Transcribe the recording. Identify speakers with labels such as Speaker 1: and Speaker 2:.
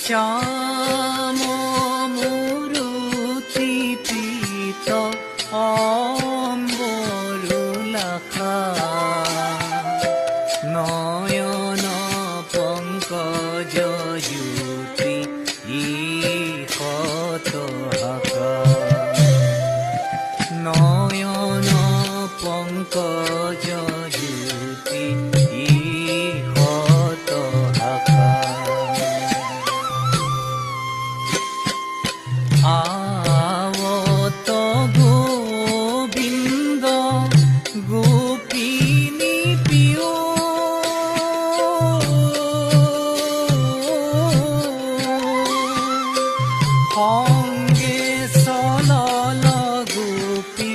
Speaker 1: শ্যাম মুরুতি পীত অম্বরুলাখা নয়ন পঙ্কজ জ্যোতি ইহত হাকা নয়ন পঙ্কজ জ্যোতি ইহত হাকা আওত গোবিন্দ গোপিনী প্রিয় সঙ্গে চলল গোপী